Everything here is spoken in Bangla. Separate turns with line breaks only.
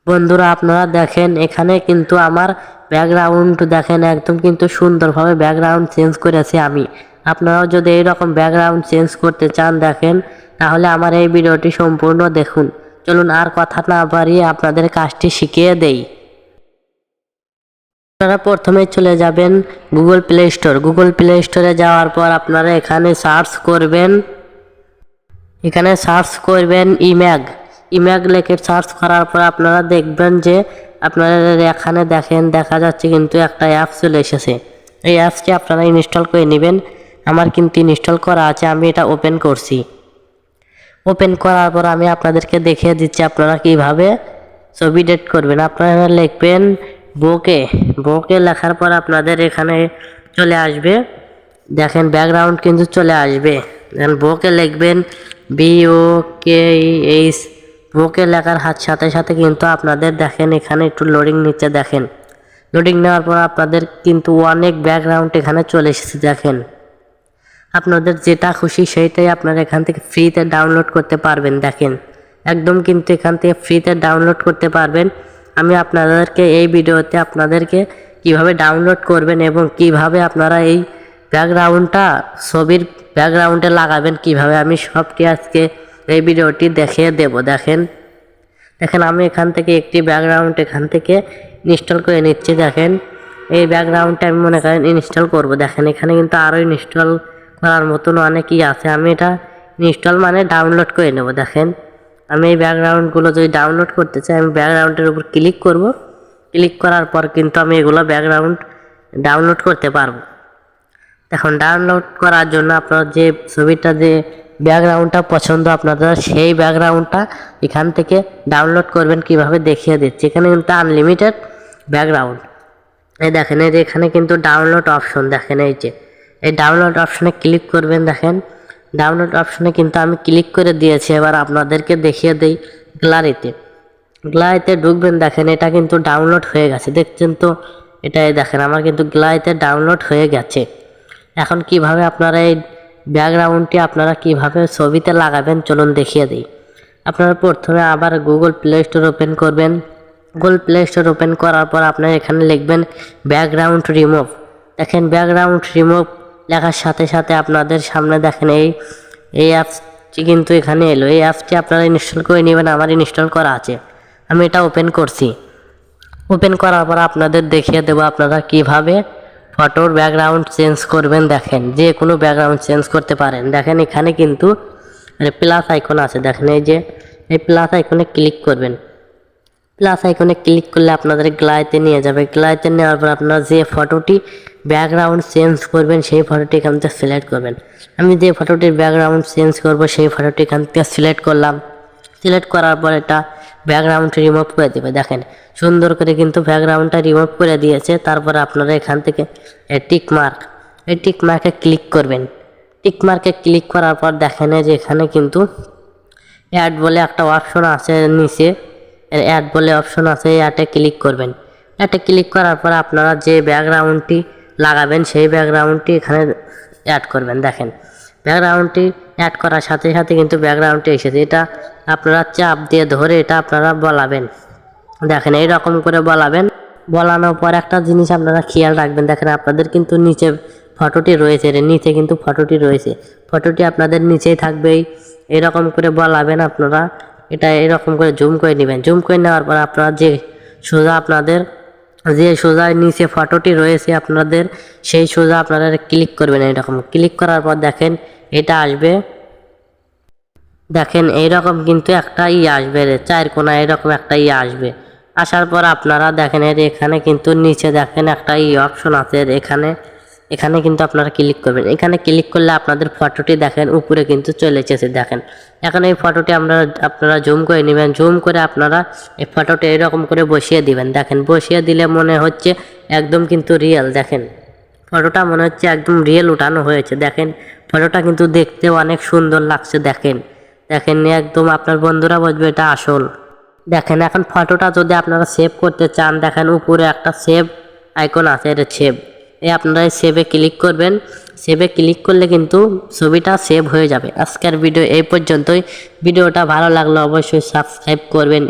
বন্ধুরা আপনারা দেখেন এখানে কিন্তু আমার ব্যাকগ্রাউন্ড দেখেন একদম কিন্তু সুন্দরভাবে ব্যাকগ্রাউন্ড চেঞ্জ করেছি আমি। আপনারাও যদি এইরকম ব্যাকগ্রাউন্ড চেঞ্জ করতে চান দেখেন, তাহলে আমার এই ভিডিওটি সম্পূর্ণ দেখুন। চলুন আর কথা না বাড়িয়ে আপনাদের কাজটি শিখিয়ে দেই। আপনারা প্রথমে চলে যাবেন Google play store. Google play স্টোরে যাওয়ার পর আপনারা এখানে সার্চ করবেন ইম্যাগ লিখে সার্চ করার পর আপনারা দেখবেন যে আপনারা এখানে দেখেন দেখা যাচ্ছে কিন্তু একটা অ্যাপ চলে এসেছে। এই অ্যাপসটি আপনারা ইনস্টল করে নেবেন। আমার কিন্তু ইনস্টল করা আছে, আমি এটা ওপেন করছি। ওপেন করার পর আমি আপনাদেরকে দেখিয়ে দিচ্ছি আপনারা কিভাবে ছবি এডিট করবেন। আপনারা লিখবেন বোকে লেখার পর আপনাদের এখানে চলে আসবে, দেখেন ব্যাকগ্রাউন্ড কিন্তু চলে আসবে। বোকে লিখবেন BOKEH। বোকে লেখার সাথে সাথে কিন্তু আপনাদের দেখেন এখানে একটু লোডিং নিচ্ছে। দেখেন লোডিং নেওয়ার পর আপনাদের কিন্তু অনেক ব্যাকগ্রাউন্ড এখানে চলে এসেছে। দেখেন আপনাদের যেটা খুশি সেইটাই আপনারা এখান থেকে ফ্রিতে ডাউনলোড করতে পারবেন। দেখেন একদম কিন্তু এখান থেকে ফ্রিতে ডাউনলোড করতে পারবেন। আমি আপনাদেরকে এই ভিডিওতে আপনাদেরকে কিভাবে ডাউনলোড করবেন এবং কিভাবে আপনারা এই ব্যাকগ্রাউন্ডটা ছবির ব্যাকগ্রাউন্ডে লাগাবেন কিভাবে, আমি সবটি আজকে এই ভিডিওটি দেখিয়ে দেব। দেখেন আমি এখান থেকে একটি ব্যাকগ্রাউন্ড এখান থেকে ইনস্টল করে নিচ্ছি। দেখেন এই ব্যাকগ্রাউন্ডটা আমি মনে করেন ইনস্টল করব। দেখেন এখানে কিন্তু আরও ইনস্টল করার মতন অনেকই আছে, আমি এটা ইনস্টল মানে ডাউনলোড করে নেব। দেখেন আমি এই ব্যাকগ্রাউন্ডগুলো যদি ডাউনলোড করতে চাই আমি ব্যাকগ্রাউন্ডের উপর ক্লিক করব। ক্লিক করার পর কিন্তু আমি এগুলো ব্যাকগ্রাউন্ড ডাউনলোড করতে পারবো। এখন ডাউনলোড করার জন্য আপনার যে ছবিটা যে ব্যাকগ্রাউন্ডটা পছন্দ আপনাদের সেই ব্যাকগ্রাউন্ডটা এখান থেকে ডাউনলোড করবেন কিভাবে দেখিয়ে দিচ্ছি। এখানে কিন্তু আনলিমিটেড ব্যাকগ্রাউন্ড এই দেখেন, এই যে এখানে কিন্তু ডাউনলোড অপশন দেখেন, এই ডাউনলোড অপশনে ক্লিক করবেন। দেখেন ডাউনলোড অপশনে কিন্তু আমি ক্লিক করে দিয়েছি। এবার আপনাদেরকে দেখিয়ে দেই গ্যালারিতে ঢুকবেন। দেখেন এটা কিন্তু ডাউনলোড হয়ে গেছে, দেখছেন তো? এটাই দেখেন আমার কিন্তু গ্যালারিতে ডাউনলোড হয়ে গেছে। এখন কিভাবে আপনারা এই ব্যাকগ্রাউন্ডটি আপনারা কিভাবে ছবিতে লাগাবেন চলুন দেখিয়ে দিই। আপনারা প্রথমে আবার গুগল প্লে স্টোর ওপেন করবেন। গুগল প্লে স্টোর ওপেন করার পর আপনারা এখানে লিখবেন ব্যাকগ্রাউন্ড রিমুভ। দেখেন ব্যাকগ্রাউন্ড রিমুভ লেখার সাথে সাথে আপনাদের সামনে দেখেন এই অ্যাপসটি কিন্তু এখানে এলো। এই অ্যাপসটি আপনারা ইনস্টল করে নেবেন, আমার ইনস্টল করা আছে, আমি এটা ওপেন করছি। ওপেন করার পর আপনাদের দেখিয়ে দেবো আপনারা কিভাবে ফটোর ব্যাকগ্রাউন্ড চেঞ্জ করবেন। দেখেন যে কোনো ব্যাকগ্রাউন্ড চেঞ্জ করতে পারেন। দেখেন এখানে কিন্তু প্লাস আইকন আছে, দেখেন এই যে এই প্লাস আইকনে ক্লিক করবেন। প্লাস আইকনে ক্লিক করলে আপনাদের গ্যালারিতে নিয়ে যাবে। গ্যালারিতে নেওয়ার পর আপনারা যে ফটোটি ব্যাকগ্রাউন্ড চেঞ্জ করবেন সেই ফটোটি এখান থেকে সিলেক্ট করবেন। আমি যে ফটোটির ব্যাকগ্রাউন্ড চেঞ্জ করব সেই ফটোটি এখান থেকে সিলেক্ট করলাম। সিলেক্ট করার পর এটা ব্যাকগ্রাউন্ড রিমুভ করে দেবে। দেখেন সুন্দর করে কিন্তু ব্যাকগ্রাউন্ডটা রিমুভ করে দিয়েছে। তারপরে আপনারা এখান থেকে এই টিক মার্কে ক্লিক করবেন। টিক মার্কে ক্লিক করার পর দেখেন যে এখানে কিন্তু অ্যাড বলে একটা অপশন আছে, নিচে অ্যাড বলে অপশন আছে, অ্যাডে ক্লিক করবেন। অ্যাডে ক্লিক করার পর আপনারা যে ব্যাকগ্রাউন্ডটি লাগাবেন সেই ব্যাকগ্রাউন্ডটি এখানে অ্যাড করবেন। দেখেন ব্যাকগ্রাউন্ডটি অ্যাড করার সাথে সাথে কিন্তু ব্যাকগ্রাউন্ডটি এসেছে। এটা আপনারা চাপ দিয়ে ধরে এটা আপনারা বলাবেন। দেখেন এইরকম করে বলানোর পর একটা জিনিস আপনারা খেয়াল রাখবেন। দেখেন আপনাদের কিন্তু নিচে ফটোটি রয়েছে, নিচে কিন্তু ফটোটি রয়েছে, ফটোটি আপনাদের নিচেই থাকবেই। এরকম করে বলাবেন আপনারা, এটা এরকম করে জুম করে নেবেন। জুম করে নেওয়ার পর আপনারা যে সোজা নিচে ফটোটি রয়েছে আপনাদের সেই সোজা আপনারা ক্লিক করবেন। এরকম ক্লিক করার পর দেখেন এটা আসবে। দেখেন এইরকম কিন্তু একটা আসবে, চার কোনা এরকম একটা আসবে। আসার পর আপনারা দেখেন এখানে কিন্তু নিচে দেখেন একটা অপশন আছে, এখানে কিন্তু আপনারা ক্লিক করবেন। এখানে ক্লিক করলে আপনাদের ফটোটি দেখেন উপরে কিন্তু চলে এসেছে। দেখেন এখন এই ফটোটি আপনারা জুম করে নেবেন। জুম করে আপনারা এই ফটোটি এরকম করে বসিয়ে দিবেন। দেখেন বসিয়ে দিলে মনে হচ্ছে একদম কিন্তু রিয়েল। দেখেন ফটোটা মনে হচ্ছে একদম রিয়েল উঠানো হয়েছে। দেখেন ফটোটা কিন্তু দেখতে অনেক সুন্দর লাগছে। দেখেন একদম আপনার বন্ধুরা বুঝবে এটা আসল। দেখেন এখন ফটোটা যদি আপনারা সেভ করতে চান দেখেন উপরে একটা সেভ আইকন আছে, এটা সেভ। আপনারা সেভে ক্লিক করবেন। সেভে ক্লিক করলে কিন্তু ছবিটা সেভ হয়ে যাবে। আজকের ভিডিও এই পর্যন্তই। ভিডিওটা ভালো লাগলে অবশ্যই সাবস্ক্রাইব করবেন।